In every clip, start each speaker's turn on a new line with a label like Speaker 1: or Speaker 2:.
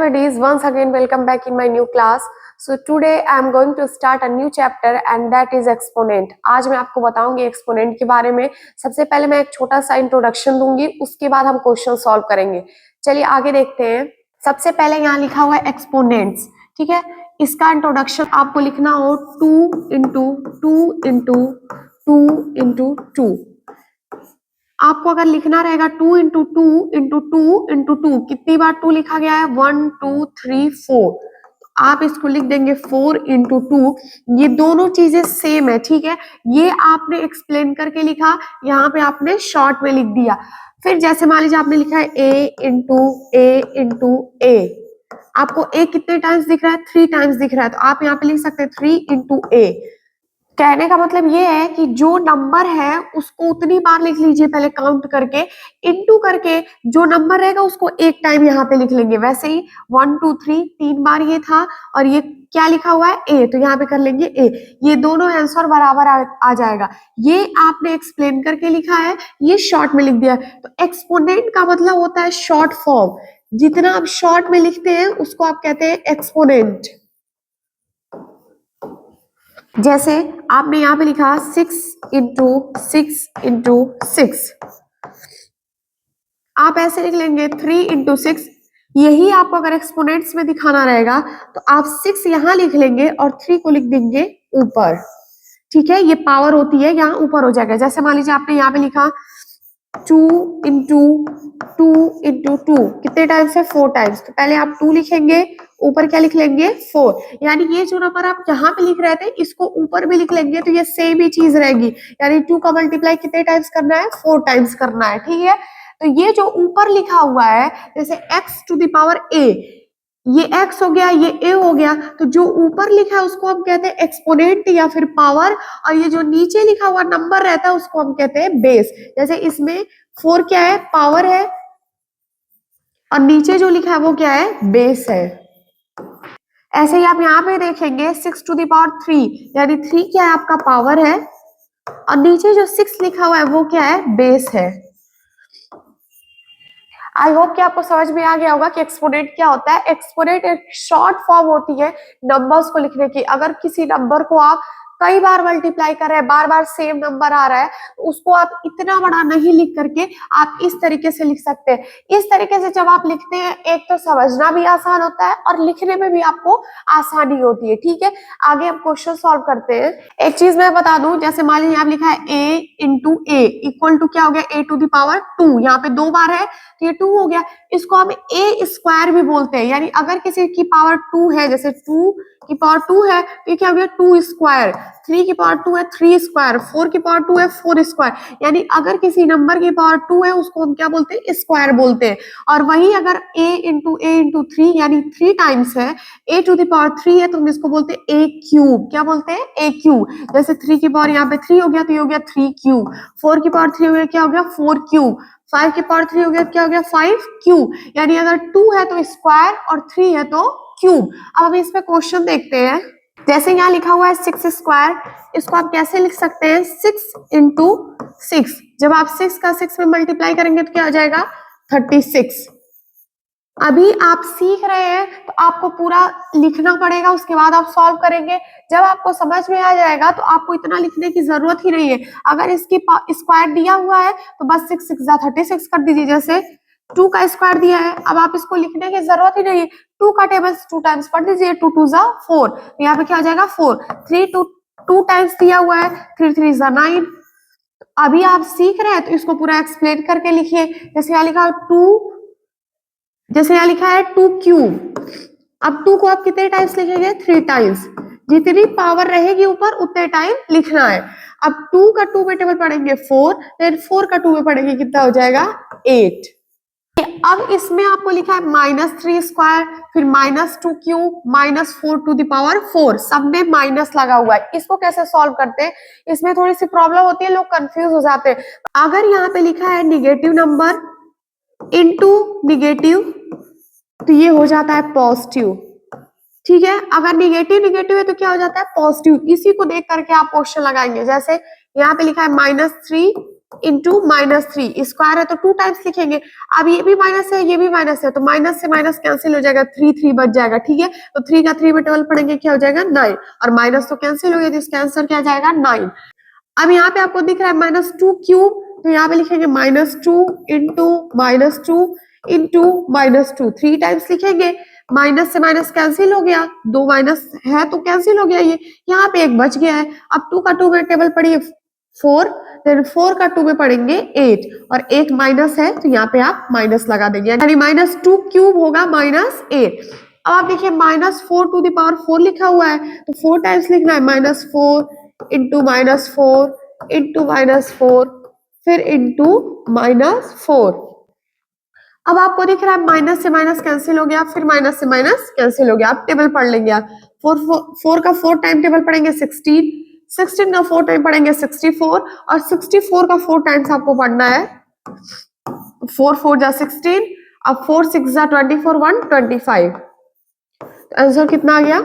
Speaker 1: buddies, once again welcome back in my new class. So today I am going to start a new chapter and that is exponent. आज मैं आपको बताऊंगी exponent के बारे में। सबसे पहले मैं एक छोटा सा इंट्रोडक्शन दूंगी, उसके बाद हम क्वेश्चन सॉल्व करेंगे। चलिए आगे देखते हैं। सबसे पहले यहाँ लिखा हुआ है एक्सपोनेंट्स, ठीक है। इसका इंट्रोडक्शन आपको लिखना हो 2 इंटू 2 इंटू 2 इंटू 2। आपको अगर लिखना रहेगा 2 इंटू 2 इंटू 2 इंटू 2, कितनी बार 2 लिखा गया है? 1 2 3 4। आप इसको लिख देंगे 4 इंटू 2। ये दोनों चीजें सेम है, ठीक है। ये आपने एक्सप्लेन करके लिखा, यहाँ पे आपने शॉर्ट में लिख दिया। फिर जैसे मान लीजिए आपने लिखा है a इंटू a। आपको a कितने टाइम्स दिख रहा है? 3 टाइम्स दिख रहा है, तो आप यहाँ पे लिख सकते हैं 3 इंटू a। कहने का मतलब ये है कि जो नंबर है उसको उतनी बार लिख लीजिए पहले काउंट करके, इनटू करके जो नंबर रहेगा उसको एक टाइम यहाँ पे लिख लेंगे। वैसे ही 1 2 3 3 बार ये था और ये क्या लिखा हुआ है? ए, तो यहाँ पे कर लेंगे ए। ये दोनों आंसर बराबर आ जाएगा। ये आपने एक्सप्लेन करके लिखा है, ये शॉर्ट में लिख दिया। तो एक्सपोनेंट का मतलब होता है शॉर्ट फॉर्म। जितना आप शॉर्ट में लिखते हैं उसको आप कहते हैं एक्सपोनेंट। जैसे आपने यहाँ पे लिखा 6 इंटू 6 इंटू 6, आप ऐसे लिख लेंगे 3 इंटू 6। यही आपको अगर एक्सपोनेंट्स में दिखाना रहेगा तो आप 6 यहाँ लिख लेंगे और 3 को लिख देंगे ऊपर, ठीक है। ये पावर होती है, यहाँ ऊपर हो जाएगा। जैसे मान लीजिए आपने यहाँ पे लिखा 2 इंटू 2 इंटू 2, कितने टाइम्स है? 4 टाइम्स। तो पहले आप 2 लिखेंगे, ऊपर क्या लिख लेंगे? 4। यानी ये जो नंबर आप यहाँ पे लिख रहे थे इसको ऊपर भी लिख लेंगे तो ये सेम ही चीज रहेगी। यानी 2 का मल्टीप्लाई कितने टाइम्स करना है? 4 टाइम्स करना है, ठीक है। तो ये जो ऊपर लिखा हुआ है जैसे x to the power a, ये x हो गया, ये a हो गया, तो जो ऊपर लिखा है उसको हम कहते हैं एक्सपोनेंट या फिर पावर, और ये जो नीचे लिखा हुआ नंबर रहता है उसको हम कहते हैं बेस। जैसे इसमें 4 क्या है? पावर है, और नीचे जो लिखा है वो क्या है? बेस है। ऐसे ही आप यहाँ पे देखेंगे 6 टू द पावर 3, यानी 3 क्या है? आपका पावर है, और नीचे जो 6 लिखा हुआ है वो क्या है? बेस है। आई होप कि आपको समझ में आ गया होगा कि एक्सपोनेंट क्या होता है। एक्सपोनेंट एक शॉर्ट फॉर्म होती है नंबर्स को लिखने की। अगर किसी नंबर को आप कई बार मल्टीप्लाई कर रहे हैं, बार बार सेम नंबर आ रहा है, तो उसको आप इतना बड़ा नहीं लिख करके आप इस तरीके से लिख सकते हैं। इस तरीके से जब आप लिखते हैं, एक तो समझना भी आसान होता है और लिखने में भी आपको आसानी होती है, ठीक है। आगे हम क्वेश्चन सॉल्व करते हैं। एक चीज मैं बता दूं, जैसे मान लीजिए आप लिखा है a into a equal to क्या हो गया? a to the power 2। यहाँ पे 2 बार है तो ये 2 हो गया। इसको हम a स्क्वायर भी बोलते हैं। यानी अगर किसी की पावर 2 है, जैसे 2 की पावर 2 है तो ये क्या हो गया? 2 स्क्वायर। 3 की पावर 2 है 3 स्क्वायर। 4 की पावर 2 है 4 स्क्वायर। यानी अगर किसी नंबर की पावर 2 है उसको हम क्या बोलते हैं? स्क्वायर बोलते हैं। और वही अगर a इंटू 3 यानी 3 टाइम्स है, a टू द पावर 3 है, तो हम इसको बोलते हैं a क्यूब। क्या बोलते हैं? a cube. जैसे 3 की पावर यहाँ पे 3 हो गया तो ये हो गया 3 क्यूब। 4 की पावर 3 हो गया, क्या हो गया? 4 क्यूब। 5 की पावर 3 हो गया, क्या हो गया? 5 क्यूब। यानी अगर 2 है तो स्क्वायर और 3 है तो क्यूब। अब हम इसमें क्वेश्चन देखते हैं। जैसे यहाँ लिखा हुआ है 6 स्क्वायर, इसको आप कैसे लिख सकते हैं? 6 इंटू 6। जब आप 6 का 6 में मल्टीप्लाई करेंगे तो क्या हो जाएगा? 36। अभी आप सीख रहे हैं तो आपको पूरा लिखना पड़ेगा, उसके बाद आप सॉल्व करेंगे। जब आपको समझ में आ जाएगा तो आपको इतना लिखने की जरूरत ही नहीं है। अगर इसकी स्क्वायर दिया हुआ है तो बस 6 6 जा 36 कर दीजिए। जैसे 2 का स्क्वायर दिया है, अब आप इसको लिखने की जरूरत ही नहीं है। 2 का टेबल 2 टाइम्स पढ़ दीजिए। 2 2 जा 4, तो यहाँ पे क्या हो जाएगा? 4। 3 2 टाइम्स दिया हुआ है, 3 3 जा 9। अभी आप सीख रहे हैं तो इसको पूरा एक्सप्लेन करके लिखिए। जैसे यहाँ लिखा है 2, जैसे यहाँ लिखा है 2 क्यूब। अब 2 को आप कितने टाइम्स लिखेंगे? 3 टाइम्स। जितनी पावर रहेगी ऊपर उतने टाइम लिखना है। अब 2 का 2 में टेबल पढ़ेंगे 4, फिर 4 का 2 में पढ़ेंगे, कितना हो जाएगा? 8। अब इसमें आपको लिखा है -3 स्क्वायर, फिर -2 क्यूब, -4 टू द पावर 4। सब में माइनस लगा हुआ है। इसको कैसे सॉल्व करते हैं? इसमें थोड़ी सी प्रॉब्लम होती है, लोग कंफ्यूज हो जाते हैं। अगर यहाँ पे लिखा है निगेटिव नंबर इनटू निगेटिव तो ये हो जाता है पॉजिटिव, ठीक है। अगर निगेटिव निगेटिव है तो क्या हो जाता है? पॉजिटिव। इसी को देख करके आप क्वेश्चन लगाएंगे। जैसे यहाँ पे लिखा है -3 इंटू -3, स्क्वायर है तो 2 टाइम्स लिखेंगे। अब ये भी माइनस है, ये भी माइनस है, तो माइनस से माइनस कैंसिल हो जाएगा, 3 बच जाएगा, ठीक है। तो 3 का 3 में 12 पढ़ेंगे, क्या हो जाएगा 9, और माइनस तो कैंसिल हो गया, तो इसका आंसर क्या जाएगा 9। अब यहाँ पे आपको दिख रहा है -2 क्यूब, तो यहाँ पे लिखेंगे -2 इंटू -2 3 टाइम्स लिखेंगे। माइनस से माइनस कैंसिल हो गया, 2 माइनस है तो कैंसिल हो गया, ये यहाँ पे एक बच गया है। अब 2 का 2 में टेबल पढ़िए 4, फिर 4 का 2 में पढ़ेंगे 8, और एक माइनस है तो यहाँ पे आप माइनस लगा देंगे, यानी -2 क्यूब होगा -8। अब आप देखिए -4 टू द पावर 4 लिखा हुआ है, तो 4 टाइम्स लिखना है, -4 इंटू -4 इंटू -4 फिर इंटू -4। अब आपको दिख रहा है माइनस से माइनस कैंसिल हो गया, फिर माइनस से माइनस कैंसिल हो गया। आप टेबल पढ़ लेंगे, आप 4 का 4 टाइम टेबल पढ़ेंगे 16, 16 का 4 टाइम पढ़ेंगे 64, और 64 का 4 टाइम्स आपको पढ़ना है, 4 4 जा 16, अब 4 6 जा 24, 1 25, आंसर कितना आ गया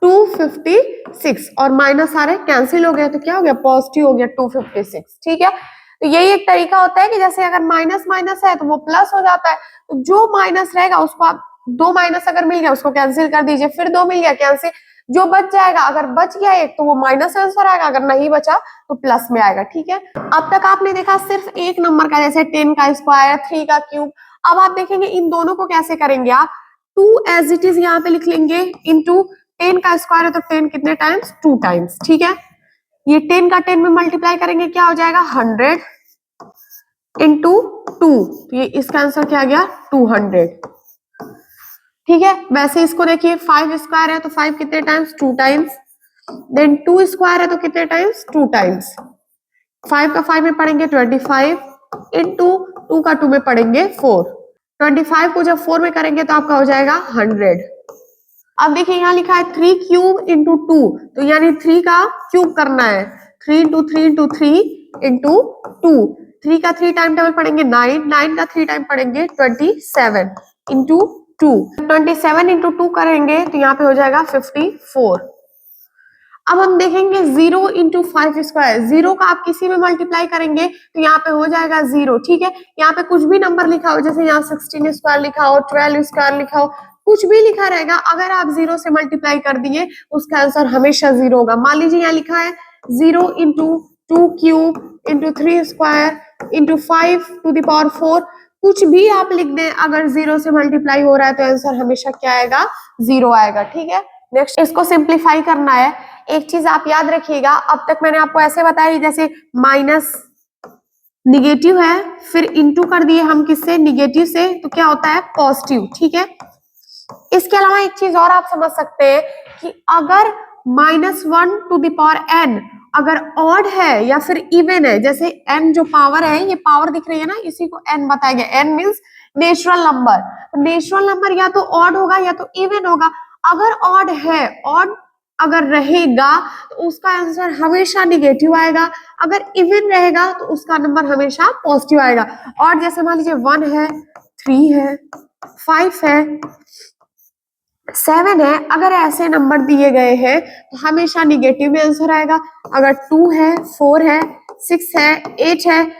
Speaker 1: 256, और माइनस आ रहे कैंसिल हो गया, तो क्या हो गया पॉजिटिव हो गया 256, ठीक है। तो यही एक तरीका होता है कि जैसे अगर माइनस माइनस है तो वो प्लस हो जाता है, तो जो माइनस रहेगा उसको आप 2 माइनस अगर मिल गया उसको कैंसिल कर दीजिए, फिर 2 मिल गया कैंसिल, जो बच जाएगा, अगर बच गया एक तो वो माइनस आंसर आएगा, अगर नहीं बचा तो प्लस में आएगा, ठीक है। अब तक आपने देखा सिर्फ एक नंबर का, जैसे 10 का स्क्वायर, 3 का क्यूब। अब आप देखेंगे इन दोनों को कैसे करेंगे आप, 2 एज इट इज यहाँ पे लिख लेंगे, इंटू 10 का स्क्वायर है तो 10 कितने टाइम्स 2 टाइम्स, ठीक है। ये 10 का 10 में मल्टीप्लाई करेंगे, क्या हो जाएगा 100 इंटू 2, तो ये इसका आंसर क्या आ गया 200, ठीक है। वैसे इसको देखिए 5 स्क्वायर है तो 5 कितने टाइम्स 2 टाइम्स, देन 2 स्क्वायर है तो कितने टाइम्स 2 टाइम्स, 5 का 5 में पढ़ेंगे 25 इंटू 2 का 2 में पढ़ेंगे 4, 25 को जब 4 में करेंगे तो आपका हो जाएगा 100। अब देखिए यहाँ लिखा है 3 क्यूब इंटू 2, तो यानी 3 का क्यूब करना है, 3 इंटू 3 इंटू 3 इंटू 2, 3 का 3 टाइम टेबल पढ़ेंगे 9, 9 का 3 टाइम पढ़ेंगे 27 इंटू 2, 27 इंटू 2 करेंगे तो यहाँ पे हो जाएगा 54। अब हम देखेंगे 0 इंटू 5 स्क्वायर, 0 का आप किसी में मल्टीप्लाई करेंगे तो यहाँ पे हो जाएगा 0, ठीक है। यहाँ पे कुछ भी नंबर लिखा हो, जैसे यहाँ 16 स्क्वायर लिखा हो, 12 स्क्वायर लिखा हो, कुछ भी लिखा रहेगा, अगर आप 0 से मल्टीप्लाई कर दिए उसका आंसर हमेशा 0 होगा। मान लीजिए यहाँ लिखा है 0 into 2 cube into 3 square into 5 to the power 4, कुछ भी आप लिख दें, अगर 0 से मल्टीप्लाई हो रहा है तो आंसर हमेशा क्या आएगा 0 आएगा, ठीक है। नेक्स्ट इसको सिंप्लीफाई करना है। एक चीज आप याद रखिएगा, अब तक मैंने आपको ऐसे बताया जैसे माइनस निगेटिव है, फिर इंटू कर दिए हम किससे निगेटिव से, तो क्या होता है पॉजिटिव, ठीक है। इसके अलावा एक चीज और आप समझ सकते हैं कि अगर -1 टू द पावर n अगर ऑड है या फिर इवन है, जैसे n जो पावर है, ये पावर दिख रही है ना, इसी को n बताया गया, n means natural number, natural number या तो ऑड होगा या तो इवन होगा। अगर ऑड है, ऑड अगर रहेगा तो उसका आंसर हमेशा निगेटिव आएगा, अगर इवन रहेगा तो उसका नंबर हमेशा पॉजिटिव आएगा। और जैसे मान लीजिए 1 है, 3 है, 5 है, 7 है, अगर ऐसे नंबर दिए गए हैं तो हमेशा निगेटिव में आंसर आएगा। अगर 2 है, 4 है, 6 है, 8 है,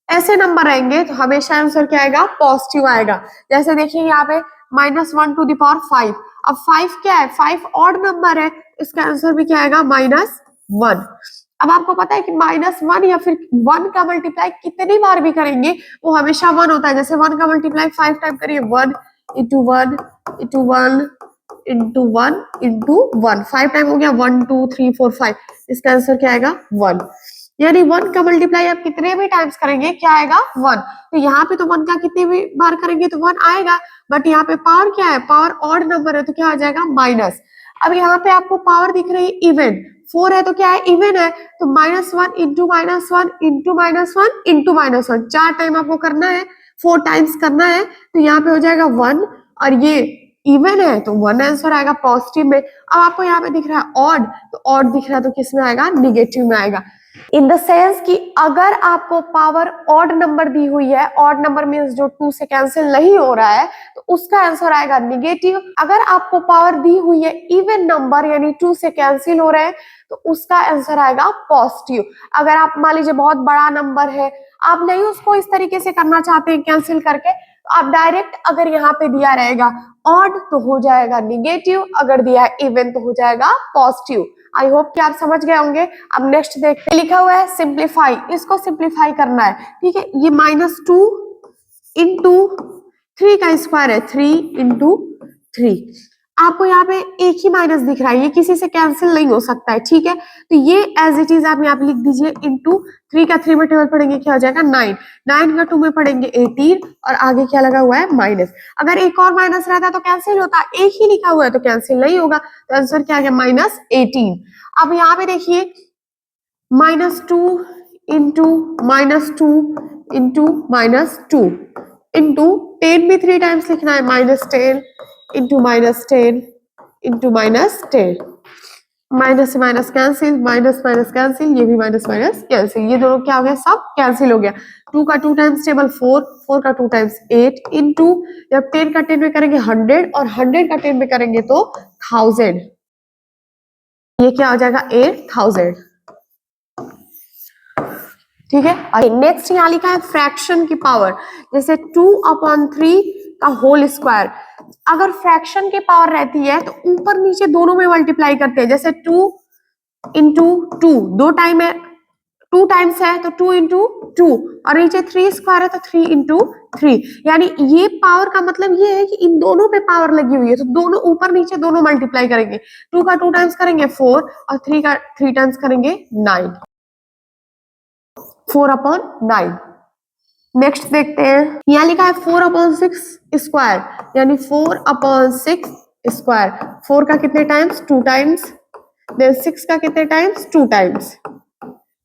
Speaker 1: ऐसे नंबर आएंगे तो हमेशा आंसर क्या आएगा पॉजिटिव आएगा। जैसे देखिए यहाँ पे -1 टू द पावर 5, अब 5 क्या है, 5 ऑड नंबर है, इसका आंसर भी क्या आएगा -1। अब आपको पता है कि -1 या फिर 1 का मल्टीप्लाई कितनी बार भी करेंगे वो हमेशा 1 होता है। जैसे 1 का मल्टीप्लाई 5 टाइम करिए, 1 into 1 into 1 into 1 into 1, 5 time हो गया, 1 2 3 4 5, इसका आंसर क्या आएगा 1। यानी 1 का मल्टीप्लाई आप कितने भी टाइम्स करेंगे क्या आएगा 1। तो यहाँ पे तो 1 का कितने भी बार करेंगे तो 1 आएगा, बट यहाँ पे पावर क्या है, पावर ऑड नंबर है तो क्या आ जाएगा माइनस। अब यहाँ पे आपको पावर दिख रही है इवन, 4 है तो क्या है इवन है, तो -1 इंटू -1 इंटू -1 इंटू -1, 4 टाइम आपको करना है, 4 टाइम्स करना है, तो यहाँ पे हो जाएगा 1, और ये इवन है तो 1 आंसर आएगा पॉजिटिव में। अब आपको यहाँ पे दिख रहा है ऑड, तो ऑड दिख रहा है तो किस में आएगा निगेटिव में आएगा। इन द सेंस कि अगर आपको पावर ऑड नंबर दी हुई है, ऑड नंबर मींस जो 2 से कैंसिल नहीं हो रहा है, तो उसका आंसर आएगा निगेटिव। अगर आपको पावर दी हुई है इवन नंबर यानी 2 से कैंसिल हो रहे हैं तो उसका आंसर आएगा पॉजिटिव। अगर आप मान लीजिए बहुत बड़ा नंबर है, आप नहीं उसको इस तरीके से करना चाहते हैं कैंसिल करके, तो आप डायरेक्ट अगर यहाँ पे दिया रहेगा ऑड तो हो जाएगा निगेटिव, अगर दिया है इवन तो हो जाएगा पॉजिटिव। आई होप कि आप समझ गए होंगे। अब नेक्स्ट देखते हैं, लिखा हुआ है सिंप्लीफाई, इसको सिंप्लीफाई करना है, ठीक है। ये -2 इंटू 3 का स्क्वायर है, 3 इंटू 3। आपको यहाँ पे एक ही माइनस दिख रहा है, ये किसी से कैंसिल नहीं हो सकता है, ठीक है। तो ये एज इट इज आप यहाँ पे लिख दीजिए, इंटू 3 का 3 में 12 पढ़ेंगे क्या हो जाएगा 9, 9 का 2 में पढ़ेंगे 18, और आगे क्या लगा हुआ है माइनस। अगर एक और माइनस रहता तो कैंसिल होता, एक ही लिखा हुआ है तो कैंसिल नहीं होगा, तो आंसर क्या आ गया -18। अब यहाँ पे देखिए -2 इंटू -2 इंटू -2 इंटू 10 भी 3 टाइम्स लिखना है, -10 इंटू -10 इंटू -10, माइनस से minus cancel, minus minus cancel, ये भी माइनस माइनस कैंसिल, ये दोनों क्या हो गया सब कैंसिल हो गया। 2 का 2 टाइम्स टेबल 4, 4 का 2 टाइम्स 8 इंटू, जब 10 का 10 में करेंगे 100 और 100 का 10 में करेंगे तो 1000, ये क्या हो जाएगा 8000, ठीक है। नेक्स्ट यहाँ लिखा है फ्रैक्शन की पावर, जैसे 2/3 का होल स्क्वायर, अगर फ्रैक्शन की पावर रहती है तो ऊपर नीचे दोनों में मल्टीप्लाई करते हैं, जैसे 2 इंटू 2, 2 टाइम है 2 टाइम्स है तो 2 इंटू 2, और नीचे 3 स्क्वायर है तो 3 इंटू 3, यानी ये पावर का मतलब ये है कि इन दोनों पे पावर लगी हुई है, तो दोनों ऊपर नीचे दोनों मल्टीप्लाई करेंगे, 2 का 2 टाइम्स करेंगे 4 और 3 का 3 टाइम्स करेंगे 9, 4/9। नेक्स्ट देखते हैं, यहाँ लिखा है 4/6 स्क्वायर, यानी 4/6 स्क्वायर, 4 का कितने टाइम्स 2 टाइम्स, देन 6 का कितने टाइम्स 2 टाइम्स,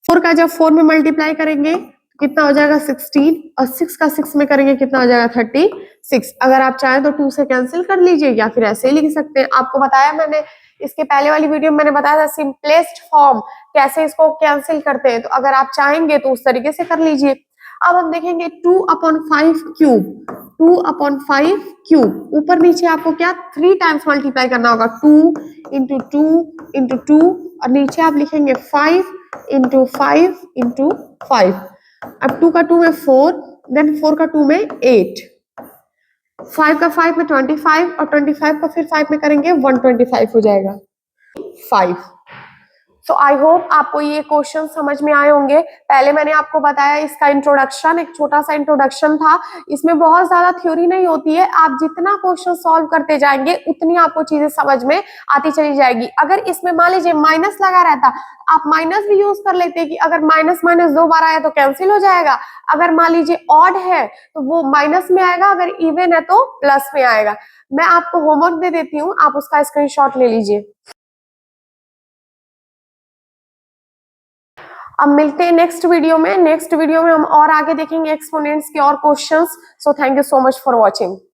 Speaker 1: 4 का जब 4 में मल्टीप्लाई करेंगे तो कितना हो जाएगा 16, और 6 का 6 में करेंगे कितना हो जाएगा 36। अगर आप चाहें तो 2 से कैंसिल कर लीजिए या फिर ऐसे ही लिख सकते हैं। आपको बताया मैंने इसके पहले वाली वीडियो में, मैंने बताया था सिंपलेस्ट फॉर्म कैसे इसको कैंसिल करते हैं, तो अगर आप चाहेंगे तो उस तरीके से कर लीजिए। अब हम देखेंगे 2/5 क्यूब, 2/5 क्यूब, ऊपर नीचे आपको क्या 3 टाइम्स मल्टीप्लाई करना होगा, 2 इंटू 2 इंटू 2, और नीचे आप लिखेंगे 5 इंटू 5 इंटू 5। अब 2 का 2 में 4, देन 4 का 2 में 8, 5 का 5 में 25, और 25 का फिर 5 में करेंगे 125 हो जाएगा 5। सो आई होप आपको ये क्वेश्चन समझ में आए होंगे। पहले मैंने आपको बताया इसका इंट्रोडक्शन, एक छोटा सा इंट्रोडक्शन था, इसमें बहुत ज्यादा थ्योरी नहीं होती है, आप जितना क्वेश्चन सॉल्व करते जाएंगे उतनी आपको चीजें समझ में आती चली जाएगी। अगर इसमें मान लीजिए माइनस लगा रहता, आप माइनस भी यूज कर लेते कि अगर माइनस माइनस 2 बार आया तो कैंसिल हो जाएगा, अगर मान लीजिए ऑड है तो वो माइनस में आएगा, अगर इवन है तो प्लस में आएगा। मैं आपको होमवर्क दे देती हूँ, आप उसका स्क्रीनशॉट ले लीजिए। अब मिलते हैं नेक्स्ट वीडियो में। नेक्स्ट वीडियो में हम और आगे देखेंगे एक्सपोनेंट्स के और questions. So thank you so much for watching.